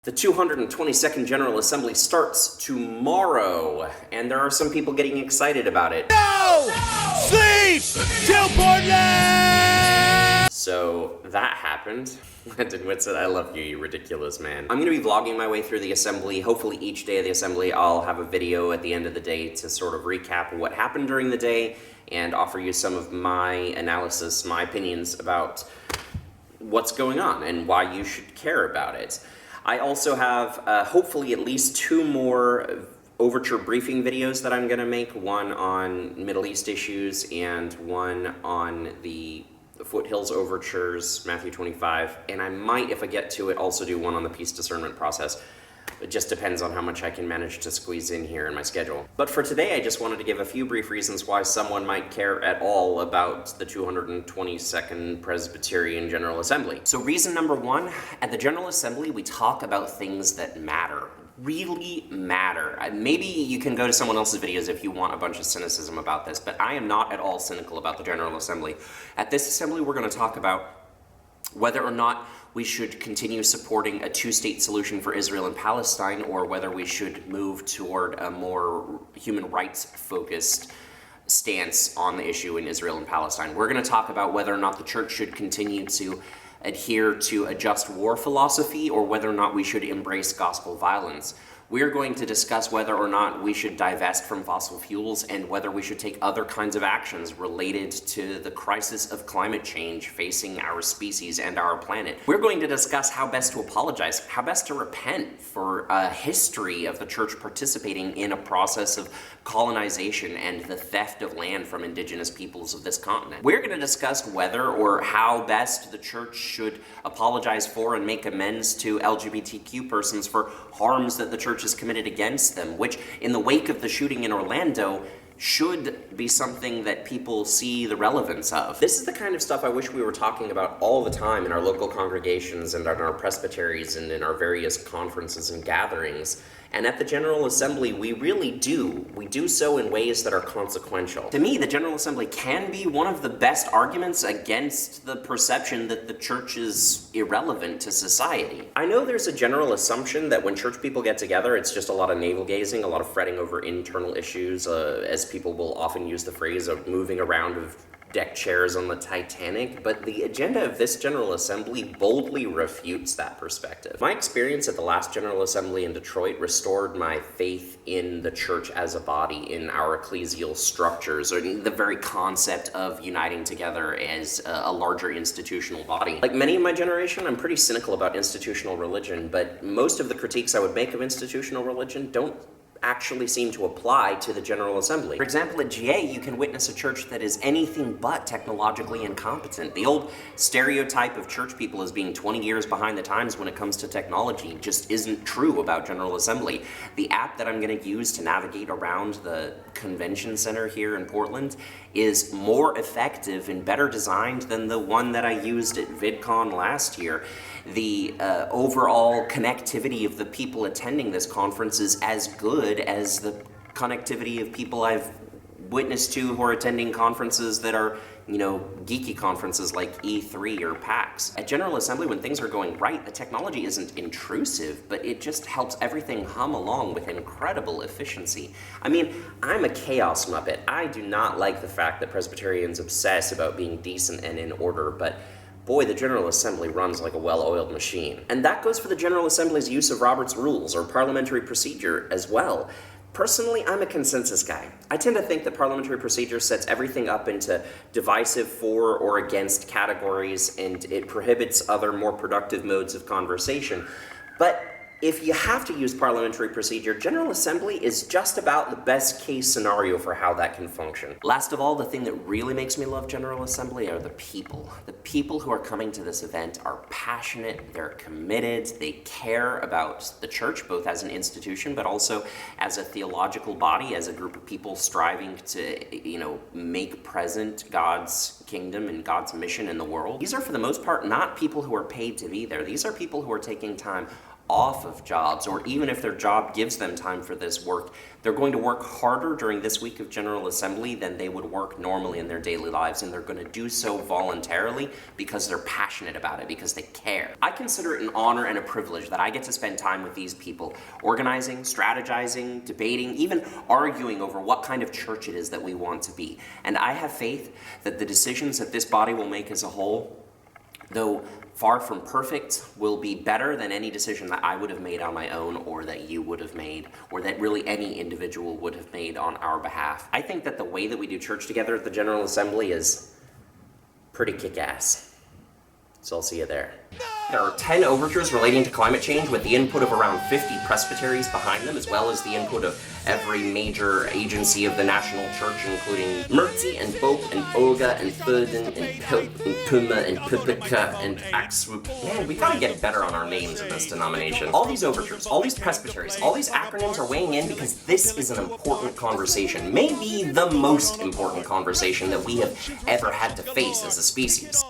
The 222nd General Assembly starts tomorrow, and there are some people getting excited about it. No! Sleep till Portland! So that happened. Dinwitz, I love you, you ridiculous man. I'm gonna be vlogging my way through the assembly. Hopefully each day of the assembly I'll have a video at the end of the day to sort of recap what happened during the day and offer you some of my analysis, my opinions about what's going on and why you should care about it. I also have hopefully at least 2 more overture briefing videos that I'm going to make, one on Middle East issues and one on the Foothills Overtures, Matthew 25, and I might, if I get to it, also do one on the peace discernment process. It just depends on how much I can manage to squeeze in here in my schedule. But for today, I just wanted to give a few brief reasons why someone might care at all about the 222nd Presbyterian General Assembly. So reason number 1, at the General Assembly, we talk about things that matter. Really matter. Maybe you can go to someone else's videos if you want a bunch of cynicism about this, but I am not at all cynical about the General Assembly. At this assembly, we're going to talk about whether or not we should continue supporting a 2-state solution for Israel and Palestine, or whether we should move toward a more human rights-focused stance on the issue in Israel and Palestine. We're going to talk about whether or not the church should continue to adhere to a just war philosophy, or whether or not we should embrace gospel violence. We're going to discuss whether or not we should divest from fossil fuels and whether we should take other kinds of actions related to the crisis of climate change facing our species and our planet. We're going to discuss how best to apologize, how best to repent for a history of the church participating in a process of colonization and the theft of land from indigenous peoples of this continent. We're going to discuss whether or how best the church should apologize for and make amends to LGBTQ persons for harms that the church has committed against them, which in the wake of the shooting in Orlando should be something that people see the relevance of. This is the kind of stuff I wish we were talking about all the time in our local congregations and in our presbyteries and in our various conferences and gatherings. And at the General Assembly, we really do. We do so in ways that are consequential. To me, the General Assembly can be one of the best arguments against the perception that the church is irrelevant to society. I know there's a general assumption that when church people get together, it's just a lot of navel-gazing, a lot of fretting over internal issues, as people will often use the phrase of moving around of deck chairs on the Titanic, but the agenda of this General Assembly boldly refutes that perspective. My experience at the last General Assembly in Detroit restored my faith in the church as a body, in our ecclesial structures, or the very concept of uniting together as a larger institutional body. Like many of my generation, I'm pretty cynical about institutional religion, but most of the critiques I would make of institutional religion don't actually seem to apply to the General Assembly. For example, at GA, you can witness a church that is anything but technologically incompetent. The old stereotype of church people as being 20 years behind the times when it comes to technology just isn't true about General Assembly. The app that I'm going to use to navigate around the convention center here in Portland is more effective and better designed than the one that I used at VidCon last year. The overall connectivity of the people attending this conference is as good as the connectivity of people I've witnessed to who are attending conferences that are, you know, geeky conferences like E3 or PAX. At General Assembly, when things are going right, the technology isn't intrusive, but it just helps everything hum along with incredible efficiency. I mean, I'm a chaos muppet. I do not like the fact that Presbyterians obsess about being decent and in order, but boy, the General Assembly runs like a well-oiled machine. And that goes for the General Assembly's use of Robert's Rules or parliamentary procedure as well. Personally, I'm a consensus guy. I tend to think that parliamentary procedure sets everything up into divisive for or against categories, and it prohibits other more productive modes of conversation. But if you have to use parliamentary procedure, General Assembly is just about the best case scenario for how that can function. Last of all, the thing that really makes me love General Assembly are the people. The people who are coming to this event are passionate, they're committed, they care about the church, both as an institution, but also as a theological body, as a group of people striving to, you know, make present God's kingdom and God's mission in the world. These are, for the most part, not people who are paid to be there. These are people who are taking time off of jobs, or even if their job gives them time for this work, they're going to work harder during this week of General Assembly than they would work normally in their daily lives, and they're going to do so voluntarily because they're passionate about it, because they care. I consider it an honor and a privilege that I get to spend time with these people, organizing, strategizing, debating, even arguing over what kind of church it is that we want to be. And I have faith that the decisions that this body will make as a whole, though far from perfect, will be better than any decision that I would have made on my own, or that you would have made, or that really any individual would have made on our behalf. I think that the way that we do church together at the General Assembly is pretty kick-ass. So I'll see you there. There are 10 overtures relating to climate change with the input of around 50 presbyteries behind them, as well as the input of every major agency of the national church, including Mertzi and Bope and Olga and Furden and Pope and Puma and Pupika and Axwoop. Man, we gotta get better on our names in this denomination. All these overtures, all these presbyteries, all these acronyms are weighing in because this is an important conversation. Maybe the most important conversation that we have ever had to face as a species.